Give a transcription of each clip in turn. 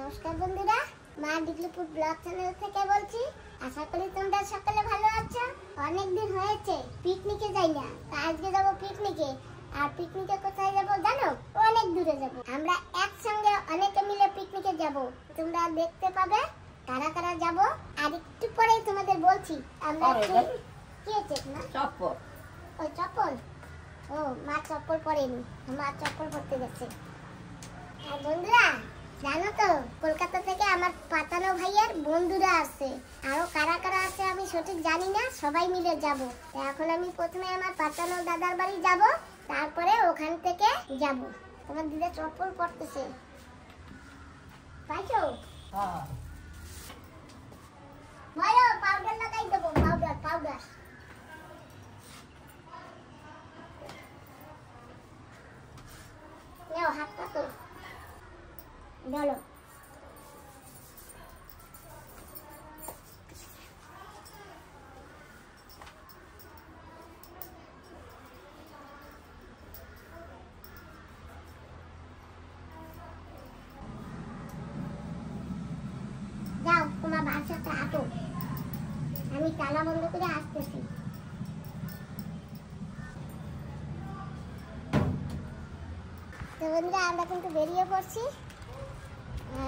নমস্কার বন্ধুরা, মা ডিগলিপুর ব্লগ চ্যানেল থেকে বলছি। আশা করি তোমরা সকলে ভালো আছো। অনেক দিন হয়েছে পিকনিকে যাই না, আজকে যাব পিকনিকে। আর পিকনিকে কোথায় যাব জানো? অনেক দূরে যাব। আমরা একসঙ্গে অনেকে মিলে পিকনিকে যাব, তোমরা দেখতে পাবে কারা কারা যাব। আর একটু পরেই তোমাদের বলছি। আমরা কি আছে না চপ্পল, ওই চপ্পল, ও মা চপ্পল পরেনি, মা চপ্পল পরতে গেছে। আর বন্ধুরা জানো তো, কলকাতা থেকে আমার পাতানো ভাইয়ের বন্ধুরা আছে, আরো কারা কারা আছে আমি সঠিক জানি না, সবাই মিলে যাব। এখন আমি প্রথমে আমার পাতানো দাদার বাড়ি যাব, তারপরে ওখান থেকে যাব। তোমার দিদা চপ্পল পরতেছে, পাইছো? বলো পাউডার লাগাই দেবো, পাউডার পাউডার। নাও হাত পাতো, বলো। যাও তোমার বাসাটা আটো, আমি তালা বন্ধ করে আসতেছি। তো বন্ধুরা আমরা কিন্তু বেরিয়ে পড়ছি।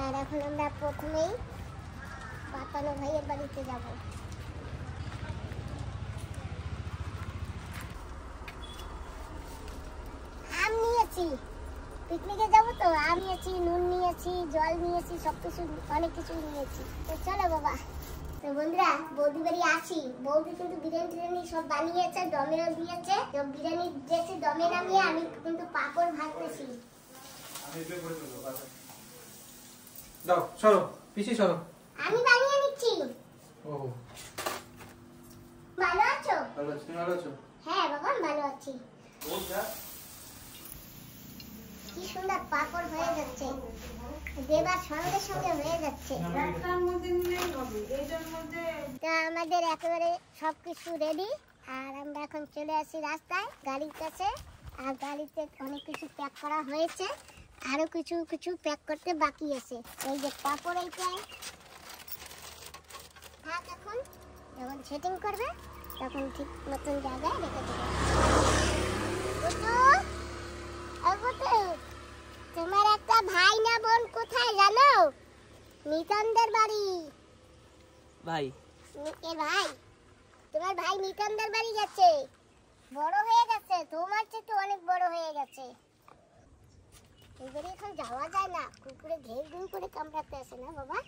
আর এখন আমরা প্রথমেই পাতানো ভাইয়ের বাড়িতে যাব। আম নিয়েছি, পিকনিকে যাব তো আম নিয়েছি, নুন নিয়েছি, জল নিয়েছি, সবকিছু অনেক কিছু নিয়েছি। তো চলো বাবা। তো বন্ধুরা বৌদি বাড়ি আসি, বৌদি কিন্তু বিরিয়ানি সব বানিয়েছে, দমেও দিয়েছে। তো বিরিয়ানি দিয়েছি, দমে নামিয়ে আমি কিন্তু পাপড় ভাজতেছি। দাও সরো, পিছি সরো। আমি বানিয়ে নিচ্ছি। ও ভালো আছো? ভালো আছি, তুমি ভালো আছো? হ্যাঁ বাবা ভালো আছি। ওটা কি সুন্দর পাপড় হয়ে যাচ্ছে, দেবার সঙ্গে সঙ্গে হয়ে যাচ্ছে। একটার মধ্যে নিলেই হবে, এটার মধ্যে। তো আমাদের একেবারে সবকিছু রেডি। আর আমরা এখন চলে আসি রাস্তায় গাড়ির কাছে। আর গাড়িতে অনেক কিছু প্যাক করা হয়েছে, আরো কিছু কিছু প্যাক করতে বাকি আছে। এই যে পাপড়, এইটা থাক, এখন যখন সেটিং করবে তখন ঠিক নতুন জায়গায় রেখে দেবে। তোমার একটা ভাই না বোন কোথায় জানো? নিতনদের বাড়ি। ভাই এ ভাই, তোমার ভাই নিতনদের বাড়ি গেছে, বড় হয়ে গেছে, তোমার চেয়ে অনেক বড় হয়ে গেছে। এবারে এখন যাওয়া যায় না, কুকুরে ঘেউ ঘেউ করে কামড়াতে আসে না বাবা?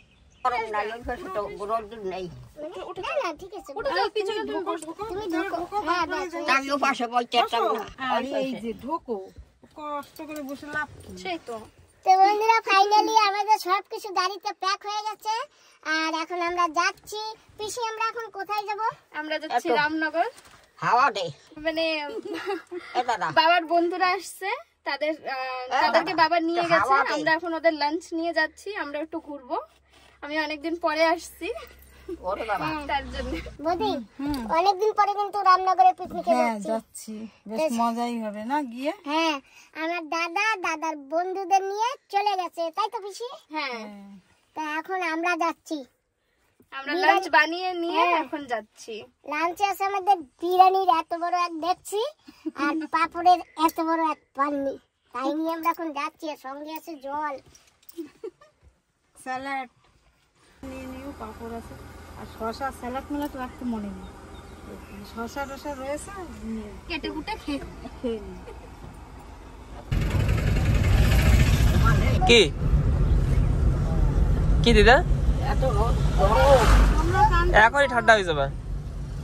না না ঠিক আছে, তুমি ঢোকো। হ্যাঁ এই যে ঢোকো, কষ্ট করে বসে লাভ সেই তো। তো বন্ধুরা ফাইনালি আমাদের সবকিছু গাড়িতে প্যাক হয়ে গেছে। আর এখন আমরা যাচ্ছি। পিসি আমরা এখন কোথায় যাব? আমরা যাচ্ছি রামনগর। হাওয়াতে মানে বাবার বন্ধুরা আসছে, তাদেরকে বাবা নিয়ে গেছে। আমরা এখন ওদের লাঞ্চ নিয়ে যাচ্ছি, আমরা একটু ঘুরবো। আমি অনেকদিন পরে আসছি, তার জন্য। বৌদি অনেকদিন পরে কিন্তু রামনগরে পিকনিকে যাচ্ছি, বেশ মজাই হবে না গিয়ে। হ্যাঁ, আমার দাদার বন্ধুদের নিয়ে চলে গেছে, তাই তো পিসি? হ্যাঁ, তা এখন আমরা যাচ্ছি, আমরা লাঞ্চ বানিয়ে নিয়ে এখন যাচ্ছি। লাঞ্চে আছে আমাদের বিরিয়ানির এত বড় এক দেখছি, আর পাপড়ের এত বড় এক পান্নি, তাই নিয়ে আমরা এখন যাচ্ছি। সঙ্গে আছে জল, স্যালাড নিয়ে নিও, পাপড় আছে, আর শসা। স্যালাড মেলা তো রাখতে মনে নেই, শসা টসা রয়েছে, কেটে কুটে খেয়ে নিই। কি কি দিদা এখনই ঠান্ডা হয়ে যাবে।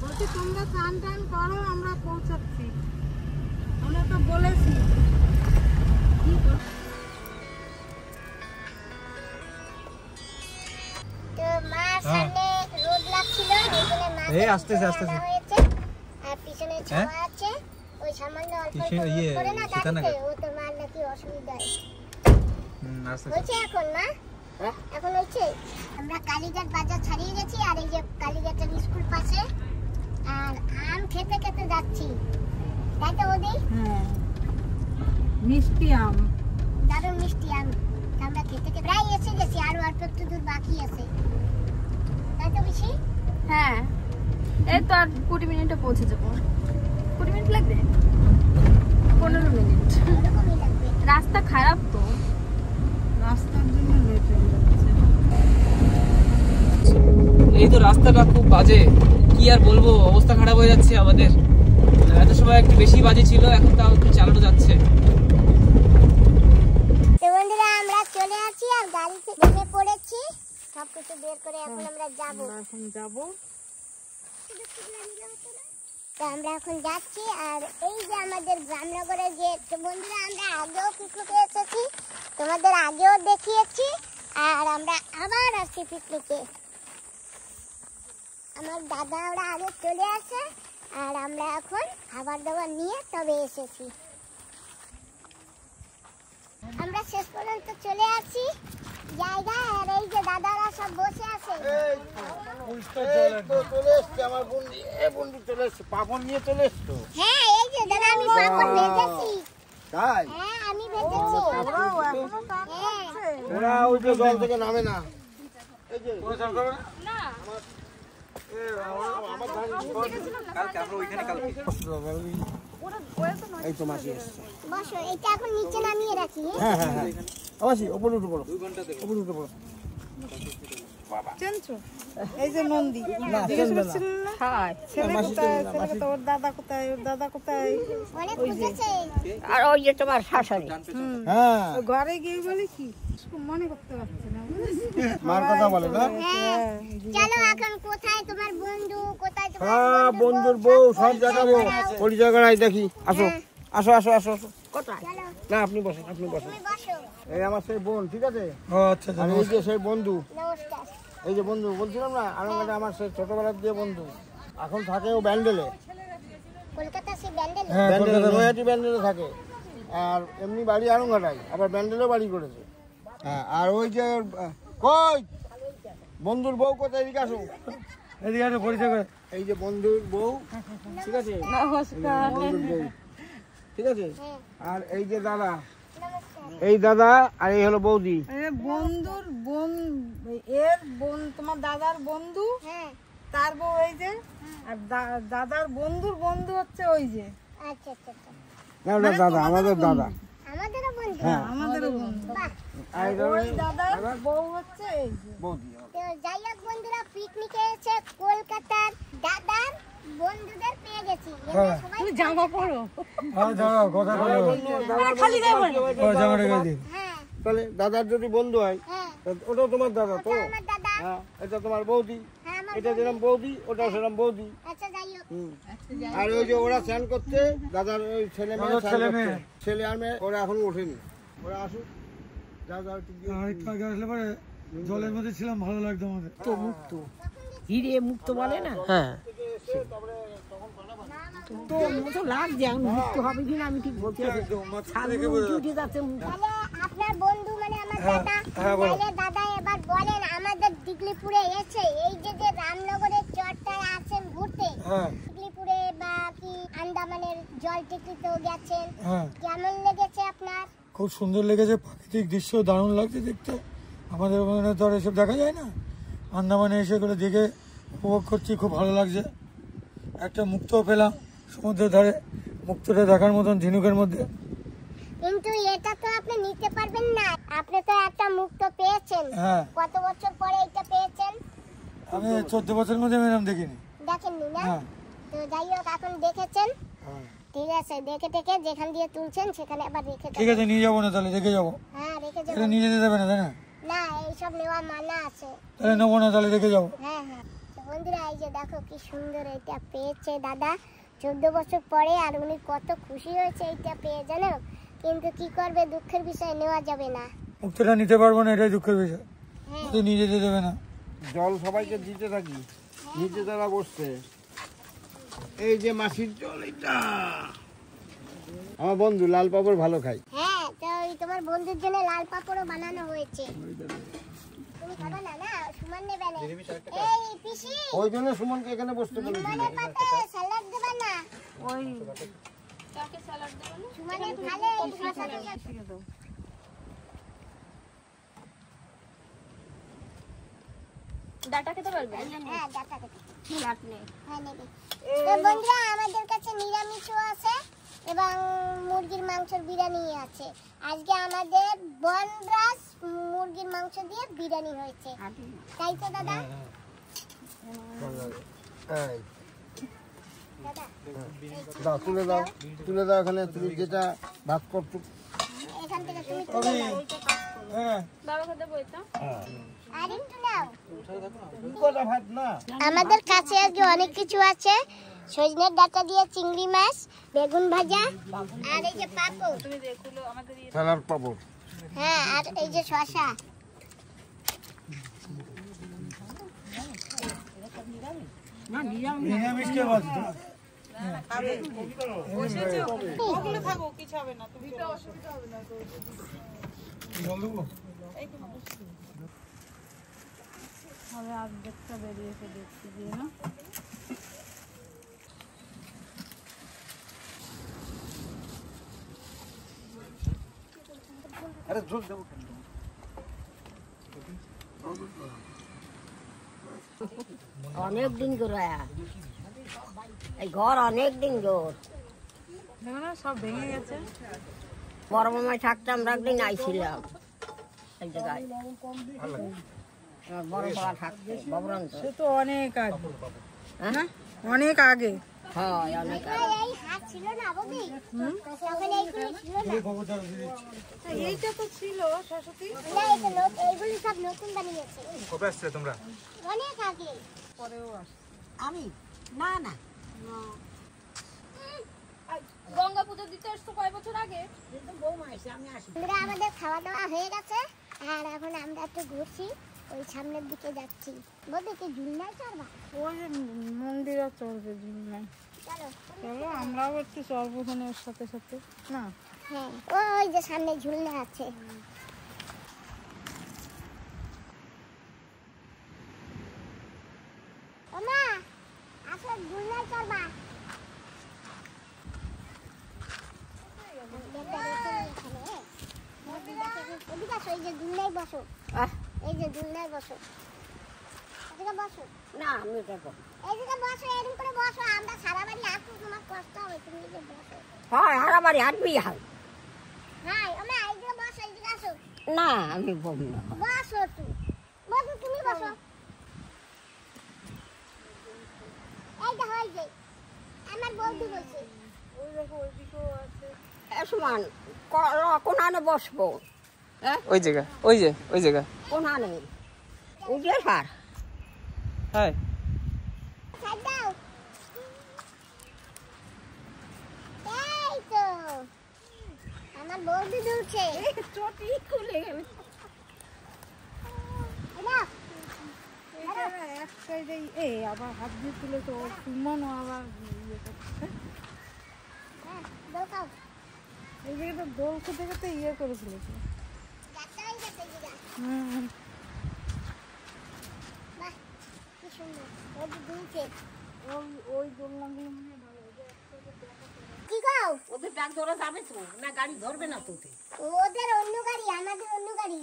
বলছি তোমরা চান টান করো, আমরা পৌঁছাচ্ছি। আমরা তো বলেছি। তো মার সামনে রোদ লাগছিল, ওইখানে মা আস্তেছে হয়েছে। আর পিছনে ছাওয়া আছে, ওই সামান্য অল্প করে না দাঁড়াতে, ও তো মার নাকি অসুবিধা হয়। হয়েছে এখন মা? এখন হয়েছে। আমরা কালীঘাট বাজার ছাড়িয়ে গেছি, আর এই যে কালীঘাটের স্কুল পাশে। আর আম খেতে খেতে যাচ্ছি, তাই তো বৌদি? হ্যাঁ, মিষ্টি আম, দারুণ মিষ্টি আম। আমরা খেতে খেতে প্রায় এসে গেছি, আরো অল্প আছে, তাই তো বেশি? হ্যাঁ, এই তো আর 20 মিনিটে পৌঁছে যাবো। 20 মিনিট লাগবে, 15 মিনিট। এরকমই লাগবে। রাস্তা খারাপ তো, রাস্তার জন্য লেট হয়ে যাচ্ছে। এই তো রাস্তাটা খুব বাজে, কি আর বলবো, অবস্থা খারাপ হয়ে যাচ্ছে আমাদের। এত সময় একটু বেশি বাজে ছিল, এখন তাও একটু চালানো যাচ্ছে। তো বন্ধুরা আমরা চলে আসি আর গাড়িতে নেমে পড়েছি, সবকিছু বের করে এখন আমরা যাবো। আমরা এখন যাবো। তো আমরা এখন যাচ্ছি আর এই যে আমাদের গ্রামনগরের গেট। তো বন্ধুরা আমরা আগেও পিকনিকে এসেছি, তোমাদের আগেও দেখিয়েছি, আর আমরা আবার আসছি পিকনিকে। আমার দাদা ওরা আগে চলে আসে আর আমরা এখন খাবার দাবার নিয়ে তবে এসেছি। আমরা শেষ পর্যন্ত চলে আসছি জায়গায় আর এই যে দাদারা সব বসে আছে। পাপড় নিয়ে চলে এসছো? হ্যাঁ এই যে দাদা আমি পাপড় ভেজেছি। তাই? হ্যাঁ আমি ভেজেছি। হ্যাঁ ওরা ওই যে জল থেকে নামে না। এই যে এই তো মাসি এসছে। বসো, এটা এখন নিচে নামিয়ে রাখি। হ্যাঁ হ্যাঁ হ্যাঁ মাসি ওপরে উঠে পড়ো, ওপরে উঠে পড়ো। চেনছো? এই যে নন্দী। না চেনবে না। হাই, ছেলে কোথায়? ছেলে কোথায়? ওর দাদা কোথায়? ওর দাদা কোথায়? অনেক খুঁজেছে। আর ওই যে তোমার শাশুড়ি, হ্যাঁ ও ঘরে গিয়ে বলে কি মনে করতে পারছে না, বুঝেছিস? মার কথা বলে না। হ্যাঁ চলো এখন কোথায় তোমার বন্ধু, কোথায় তোমার সব বন্ধুর বউ সব দেখাবো, পরিচয় করাই দেখি। আসো আসো আসো আসো আসো। চলো না আপনি বসেন, আপনি বসেন। তুমি বসো। এই আমার সেই বোন, ঠিক আছে? ও আচ্ছা আর এই যে সেই বন্ধু, নমস্কার। এই যে বন্ধু বলছিলাম না আরঙ্গাতে আমার সেই ছোটবেলার যে বন্ধু, এখন থাকে ও ব্যান্ডেলে। কলকাতা সে ব্যান্ডেল। হ্যাঁ ব্যান্ডেলে নৈহাটি ব্যান্ডেলে থাকে, আর এমনি বাড়ি আরঙ্গাটাই, আবার ব্যান্ডেলেও বাড়ি করেছে। হ্যাঁ আর ওই যে কই বন্ধুর বউ কোথায়, এদিকে আসো। এদিকে একটা পরিচয় করে। এই যে বন্ধুর বউ, ঠিক আছে? নমস্কার। বন্ধুর বউ, ঠিক আছে? হ্যাঁ আর এই যে দাদা, নমস্কার। এই দাদা আর এই হলো বৌদি। আরে বন্ধুর বোন, এর বোন তোমার দাদার বন্ধু, হ্যাঁ তার বউ এই যে, আর দাদার বন্ধুর বন্ধু হচ্ছে ওই যে। আচ্ছা আচ্ছা আচ্ছা। না ওটা দাদা, আমাদের দাদা। আমাদেরও বন্ধু। হ্যাঁ আমাদেরও বন্ধু। বাহ। আর এটা ওই হলো দাদার বউ হচ্ছে এই যে। বৌদি। তো যাই হোক বন্ধুরা, পিকনিকে এসে কলকাতার দাদার বন্ধুদের পেয়ে গেছি। এরা সবাই জামা পরো। হ্যাঁ দাঁড়াও, কথা বলো। খালি গায়ে ও জামা রেখে দিন। হ্যাঁ তাহলে দাদার যদি বন্ধু হয়, হ্যাঁ তা ওটাও তোমার দাদা তো? ওটা আমার দাদা। হ্যাঁ এটা তোমার বৌদি, হ্যাঁ আমার এটা যেরকম বৌদি ওটাও সেরকম বৌদি। আচ্ছা যাই হোক। হুম। আর ওই যে ওরা স্নান করছে, দাদার ওই ছেলে মেয়ে দাদার স্নান ছেলে করছে। মেয়ে। ছেলে আর মেয়ে ওরা এখনো ওঠেনি, ওরা আসুক। যাও যাও একটু গিয়ে- আরেকটু আগে আসলে পরে জলের মধ্যে ছিলাম, ভালো লাগতো আমাদের। হিরে মুক্ত বলে না, হ্যাঁ তো মতো লাগছে, এখন মুক্ত হবে কিনা আমি ঠিক বলতে পারছি না। ছাদগুলো উঠে উঠে যাচ্ছে মুখ। তাহলে আপনার বন্ধু মানে আমার দাদা। হ্যাঁ, বলো। তাহলে দাদা এবার বলেন আমাদের দিগলিপুরে এসে এই যে যে রামনগরের চরটায় আছেন ঘুরতে, হ্যাঁ দিগলিপুরে বা কি আন্দামানের জল টিকিতেও গেছেন, হ্যাঁ কেমন লেগেছে আপনার? খুব সুন্দর লেগেছে, প্রাকৃতিক দৃশ্য দারুণ লাগছে দেখতে। আমাদের ওখানে তো আর এসব দেখা যায় না, আন্দামানে এসে করে দেখে উপভোগ করছি, খুব ভালো লাগছে। একটা মুক্ত পেলাম সমুদ্রের ধারে, মুক্তটা দেখার মতন ঝিনুকের মধ্যে। কিন্তু এটা তো আপনি নিতে পারবেন না, আপনি তো একটা মুক্ত পেয়েছেন। হ্যাঁ কত বছর পরে এটা পেয়েছেন? আমি 14 বছরের মধ্যে এরকম দেখিনি। দেখেননি না? হ্যাঁ তো যাই হোক এখন দেখেছেন, হ্যাঁ। ঠিক আছে, দেখে টেকে যেখান দিয়ে তুলছেন সেখানে আবার রেখে ঠিক দেবেন। আছে, নিয়ে যাবো না তাহলে, দেখে যাবো। হ্যাঁ রেখে এটা যাবেন। নিয়ে যেতে দেবে না, তাই না? না এইসব নেওয়া মানা আছে। তাহলে নেবো না, তাহলে দেখে যাবো। হ্যাঁ হ্যাঁ। তো বন্ধুরা এই যে দেখো কি সুন্দর এটা পেয়েছে দাদা 14 বছর পরে, আর উনি কত খুশি হয়েছে এইটা পেয়ে, জানো? কিন্তু কি করবে, দুঃখের বিষয়, নেওয়া যাবে না। মুক্তটা নিতে পারবো না, এটাই দুঃখের বিষয়। হ্যাঁ তো নিয়ে যেতে দেবে না। জল সবাইকে দিতে থাকি, নিচে তারা বসছে। এই যে মাসির জল, এটা আমার বন্ধু লাল পাপড় ভালো খাই। হ্যাঁ, তো ওই তোমার বন্ধুর জন্য লাল পাপড়ও বানানো হয়েছে। তুমি খাবে না? না সুমন নেবে না। এই পিসি, ওই জন্য সুমনকে এখানে বসতে বলেছিল। সুমনের পাতে স্যালাড দেবে না? ওই কাকে স্যালাড দেবো না? সুমনের ভালো এই শসা দিয়ে। ডাটা খেতে পারবে? হ্যাঁ ডাটা খেতে। হ্যাঁ নেবে। তো বন্ধুরা আমাদের কাছে নিরামিষও আছে এবং মুরগির মাংসের বিরিয়ানি আছে। আজকে আমাদের বনরাজ মুরগির মাংস দিয়ে বিরিয়ানি হয়েছে, তাই তো দাদা? দাও তুলে দাও, তুলে দাও এখানে তুমি যেটা ভাগ করছো এখান থেকে তুমি তুলে নাও। হ্যাঁ বাবা খেতে বইতো। আর একটু নাও। কটা ভাত না আমাদের কাছে আজকে অনেক কিছু আছে। সজনের ডাঁটা দিয়ে চিংড়ি মাছ, বেগুন ভাজা, আর এই যে পাপড়। সালাদ পাবো। হ্যাঁ আর এই যে শসা। নিরামিষ কে বলছো? জল দেবো? হবে অর্ধেকটা বেরিয়েছে দেখছি দিয়ে না। আরে ঝোল দেবো। অনেক দিন করে এই ঘর অনেক দিন ঘর দেখো না সব ভেঙে গেছে। বড় মামায় থাকতাম, একদিন আইছিলাম এই জায়গায়। আমার বড় পাড়া থাকতে ববরন্ত। সে তো অনেক আগে, হ্যাঁ অনেক আগে। হ্যাঁ অনেক আগে। এই হাত ছিল না বৌদি, তখন এইগুলি ছিল না। খবরদার দিয়ে দিচ্ছি। এইটা তো ছিল শাশুড়ি। না এটা এইগুলি সব নতুন বানিয়েছে, কবে আসছে তোমরা? অনেক আগে। পরেও আসে। আমি না না গঙ্গা পুজো দিতে আসতো কয় বছর আগে? বৌমা এসে আমি আসি। আমরা আমাদের খাওয়া দাওয়া হয়ে গেছে আর এখন আমরা একটু ঘুরছি, ওই সামনের দিকে যাচ্ছি। বৌদি কি ঝুলনায় চড়বা? ওই যে মন্দিরে চলবে ঝুলনায়। চলো। চলো আমরাও একটু চলবো ওখানে ওর সাথে সাথে না। হ্যাঁ ওই যে সামনে ঝুলনা আছে। ওমা আসো ঝুলনায় চড়বা। এদিকে আসো, এই যে ঝুলনায় বসো, এই যে ঝুলনায় বসো, এদিকে বসো, না আমি এটা করব। এদিকে বসো, এরকম করে বসো। আমরা সারা বাড়ি আসবো, তোমার কষ্ট হবে, তুমি যে বসো। হয় হারা বাড়ি হাঁটবি হয়। হ্যাঁ ওমা এইদিকে বসো, এইদিকে আসো, না আমি বলবো না। বসো তুই, বসো তুমি বসো। এই দেখো এই যে আমার বৌদি বলছে। ওই দেখো ওইদিকেও আছে। সমান কোনখানে বসবো? হ্যাঁ ওই জায়গা, ওই যে ওই জায়গা। কোনখানে উঠে সার। হ্যাঁ ছাড় দাও। এই তো আমার বৌদি দুলছে। চটি খুলে গেল। এক সাইডে এই আবার হাত দিয়ে তুলে তো সুমনও আবার ইয়ে করছে। হ্যাঁ দোকাও এই জায়গাটা দোল খেতে খেতে ইয়ে করে ফেলেছে। যাত্রাই যাচ্ছে দিদা। হুম বাহ কি সুন্দর বৌদি দুলছে। ওই দোলনাগুলো মনে হয় ভালো। কি গাও? ওদের ব্যাগ ধরা যাবে তো না? গাড়ি ধরবে না তো? ওদের অন্য গাড়ি, আমাদের অন্য গাড়ি।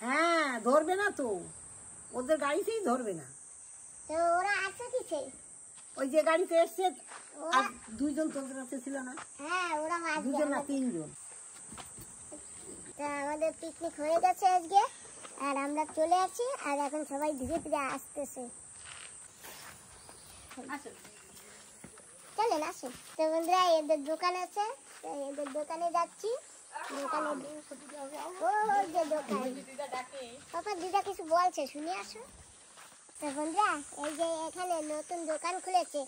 হ্যাঁ ধরবে না তো, ওদের গাড়িতেই ধরবে না। তো ওরা আছে কিসে? ওই যে গাড়িতে এসছে ওরা আর দুইজন তোদের কাছে ছিল না? হ্যাঁ ওরা আসবে। দুজন না তিনজন। তা আমাদের পিকনিক হয়ে গেছে আজকে আর আমরা চলে আসি আর এখন সবাই ধীরে ধীরে আসতেছে। চলেন আসেন। তো বন্ধুরা এদের দোকান আছে, তো এদের দোকানে যাচ্ছি। দোকানে ওই যে দোকান, পাপা দিদা কিছু বলছে শুনে আসো। তো বন্ধুরা এই যে এখানে নতুন দোকান খুলেছে,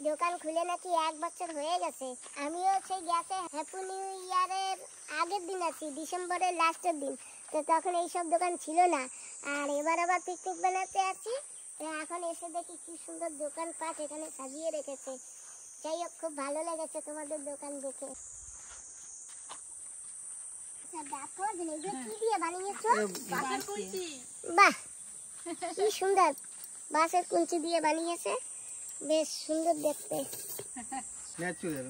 দোকান খুলে নাকি 1 বছর হয়ে গেছে। আমিও সেই গেছে হ্যাপি নিউ ইয়ারের আগের দিন আছি, ডিসেম্বরের লাস্টের দিন। তো তখন এইসব দোকান ছিল না, আর এবার আবার পিকনিক বানাতে আছি। তো এখন এসে দেখি কি সুন্দর দোকানপাট এখানে সাজিয়ে রেখেছে। যাই হোক খুব ভালো লেগেছে তোমাদের দোকান দেখে। দেখো যে কি দিয়ে বানিয়েছো? বাহ কি সুন্দর, বাঁশের কুঞ্চি দিয়ে বানিয়েছে, বেশ সুন্দর দেখতে। ন্যাচুরাল।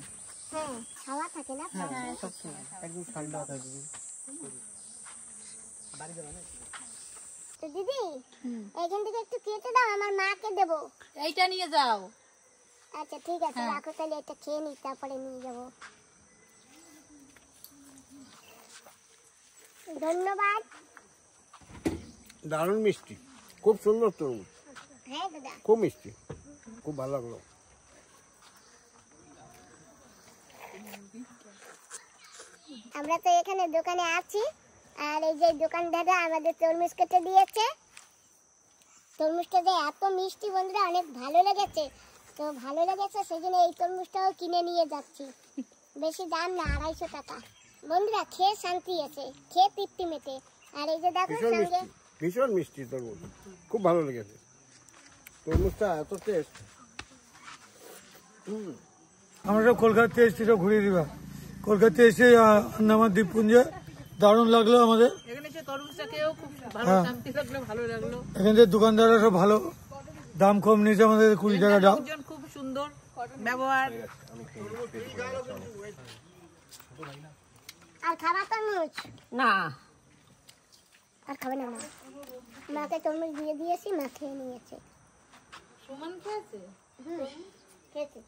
হ্যাঁ ছাওয়া থাকে না? একদম ঠান্ডা থাকবে। তো দিদি এইখান থেকে একটু কেটে দাও, আমার মাকে দেবো। এইটা নিয়ে যাও। আচ্ছা ঠিক আছে, রাখো তাহলে, এটা খেয়ে নিই, তারপরে নিয়ে যাবো। ধন্যবাদ। দারুণ মিষ্টি, খুব সুন্দর তরমুজ। হ্যাঁ দাদা, খুব মিষ্টি, খুব ভালো লাগলো। আমরা তো এখানে দোকানে আছি, আর এই যে দোকানদাররা আমাদের তরমুজ কেটে দিয়েছে। তরমুজটা যে এত মিষ্টি বন্ধুরা, অনেক ভালো লেগেছে। তো ভালো লেগেছে সেই জন্য এই তরমুজটাও কিনে নিয়ে যাচ্ছি। বেশি দাম না, 250 টাকা। বন্ধুরা খেয়ে শান্তি আছে, খেয়ে তৃপ্তি মেটে। আর এই যে দেখো সঙ্গে ভীষণ মিষ্টি তরমুজ, খুব ভালো লেগেছে তরমুজটা, এত টেস্ট। আমরা সব কলকাতাতে এসেছি, সব ঘুরিয়ে দিবা। কলকাতাতে এসে আন্দামান দ্বীপপুঞ্জে দারুণ লাগলো আমাদের। এখানে এসে তরমুজটা খেয়েও খুব ভালো শান্তি লাগলো, ভালো লাগলো। এখানে দোকানদাররা সব ভালো, দাম কম নিয়েছে আমাদের, 20 টাকা দাম। খুব সুন্দর ব্যবহার। আর খাবা তরমুজ? না, আর খাবে না? মাকে তরমুজ দিয়ে দিয়েছি, মা খেয়ে নিয়েছে। সুমন খেয়েছে? খেয়েছে।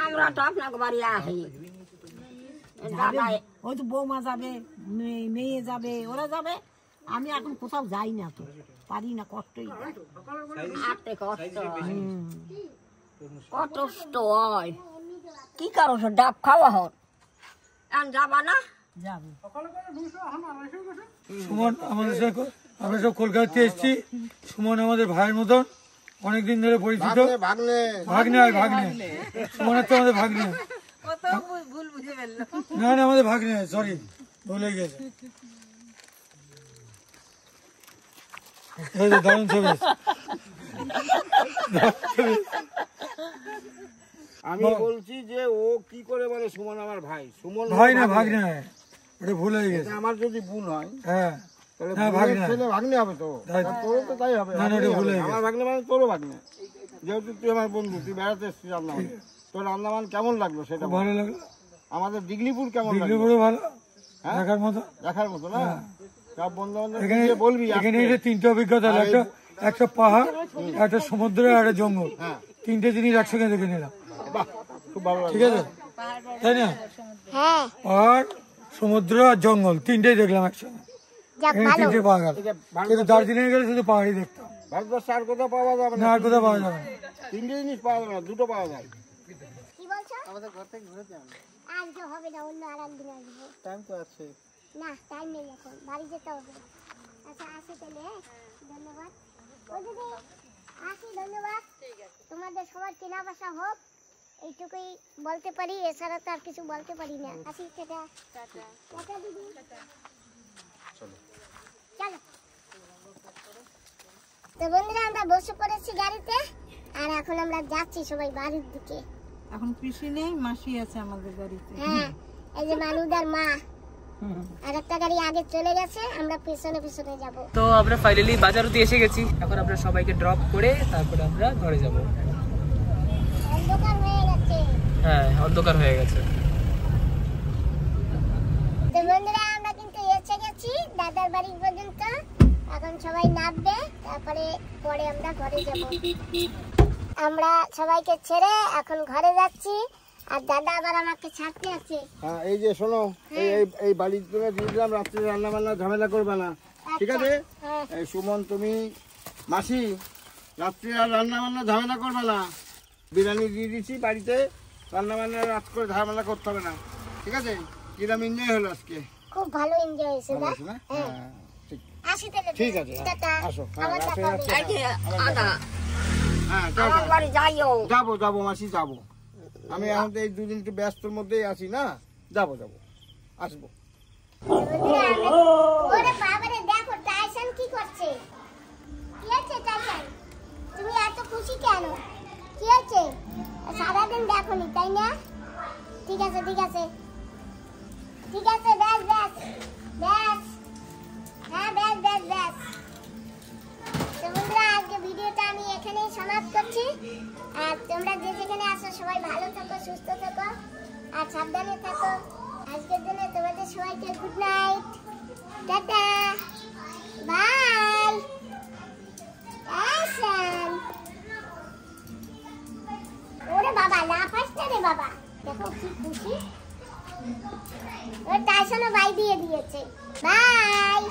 আমরা তো আপনাকে বাড়ি আসি। ওই তো বৌমা যাবে, মেয়ে যাবে, ওরা যাবে। আমি এখন কোথাও যাই না, তো পারি না, কষ্টই আটে কষ্ট কষ্ট হয়। কি কারো ডাব খাওয়া হন, যাবা না? যাবে। সুমন আমাদের সাথে, আমরা সব কলকাতাতে এসেছি। সুমন আমাদের ভাইয়ের মতন, অনেকদিন ধরে পরিচিত। ভাগ্নে ভাগ্নে সুমনের তো আমাদের ভাগ্নে। ভুল বুঝে ফেললো। না না, আমাদের ভাগ্নে, সরি, ভুলে গেছে। দারুণ ছবি। আমি বলছি যে ও কি করে বলে সুমন আমার ভাই? সুমন ভাই না, ভাগ্নে, ওটা ভুল হয়ে গেছে। আমার যদি বোন হয়, হ্যাঁ, তাহলে ভাগ্নে হবে তো, তোরও তো তাই হবে। আমার ভাগ্নে মানে তোরও ভাগ্নে। যেহেতু তুই আমার বন্ধু, তুই বেড়াতে এসেছিস আন্দামান, তোর আন্দামান কেমন লাগলো সেটা ভালো লাগলো। আমাদের দিগলিপুর কেমন লাগলো? দিগলিপুরও ভালো, দেখার মতো, দেখার মতো না? সব বন্ধু বান্ধব এখানে বলবি। এখানে এসে 3টে অভিজ্ঞতা হলো, একটা পাহাড়, একটা সমুদ্র, আর একটা জঙ্গল। 3টে জিনিস একসঙ্গে দেখে নিলাম। বাহ, খুব ভালো লাগলো। ঠিক আছে, তাই না? হ্যাঁ, পাহাড়, সমুদ্র আর জঙ্গল, 3টেই দেখলাম একসঙ্গে। এখানে 3টে পাওয়া গেল, কিন্তু দার্জিলিং গেলে শুধু পাহাড়ই দেখতাম। ভারতবর্ষে আর কোথাও পাওয়া যাবে না, না, আর কোথাও পাওয়া যাবে না। 3টে জিনিস পাওয়া যাবে না, 2টো পাওয়া যায়। কি বলছো? আমাদের ঘর থেকে ঘুরে যান। আজকে হবে না, অন্য আরেকদিন আসবো। টাইম তো আছে না, টাইম নেই, এখন বাড়ি যেতে হবে। আচ্ছা আসি তাহলে, ধন্যবাদ। ও দিদি আসি, ধন্যবাদ। তোমাদের সবার চেনা ভাষা হোক, এইটুকুই বলতে পারি, এছাড়া তো আর কিছু বলতে পারি না। আসি, টাটা। টাটা দিদি, চলো। তো বন্ধুরা, আমরা বসে পড়েছি গাড়িতে, আর এখন আমরা যাচ্ছি সবাই বাড়ির দিকে। এখন পিসি নেই, মাসি আছে আমাদের বাড়িতে। হ্যাঁ, এই যে মানুদার মা। আর একটা গাড়ি আগে চলে গেছে, আমরা পিছনে পিছনে যাব। তো আমরা ফাইনালি বাজারতে এসে গেছি। এখন আমরা সবাইকে ড্রপ করে তারপরে আমরা ঘরে যাব। অন্ধকার হয়ে গেছে। হ্যাঁ, অন্ধকার হয়ে গেছে। তো বন্ধুরা, আমরা কিন্তু এসে গেছি দাদার বাড়ি পর্যন্ত। এখন সবাই নামবে, তারপরে আমরা ঘরে যাব। আমরা সবাইকে ছেড়ে এখন ঘরে যাচ্ছি, আর দাদা আবার আমাকে ছাড়তে আছে। হ্যাঁ, এই যে শোনো, এই বাড়ির জন্য দিয়ে দিলাম, রাত্রে রান্না বান্না ঝামেলা করবে না, ঠিক আছে? এই সুমন, তুমি মাসি, রাত্রে আর রান্না বান্না ঝামেলা করবে না। বিরিয়ানি দিয়ে দিচ্ছি বাড়িতে, রান্না বান্না রাত করে ঝামেলা করতে হবে না, ঠিক আছে? কিরম এনজয় হলো আজকে? খুব ভালো এনজয় হয়েছে না? হ্যাঁ, আসি তাহলে। ঠিক আছে, টাটা। আসো। আবার দেখা হবে। এই যে আদা, হ্যাঁ, আমার বাড়ি যাইও। যাবো মাসি, যাবো। আমি এখন তো এই দুদিন একটু ব্যস্তর মধ্যেই আছি না, যাবো আসবো। ওরে বাবারে, দেখো টাইসন কি করছে। কি আছে টাইসন? তুমি এত খুশি কেন? কি আছে? সারাদিন দেখোনি, তাই না? ঠিক আছে, ব্যাস। হ্যাঁ, ব্যাস। তো বন্ধুরা, আজকে ভিডিও ভিডিওটা আমি এখানেই সমাপ্ত করছি। আর তোমরা যে যেখানে আসো সবাই ভালো থাকো, সুস্থ থাকো আর সাবধানে থাকো। আজকের জন্য তোমাদের সবাইকে গুড নাইট, টাটা, বাই। ওরে বাবা লাফাস না রে বাবা, দেখো কি খুশি। ওর টাইসনও বাই দিয়ে দিয়েছে। বাই।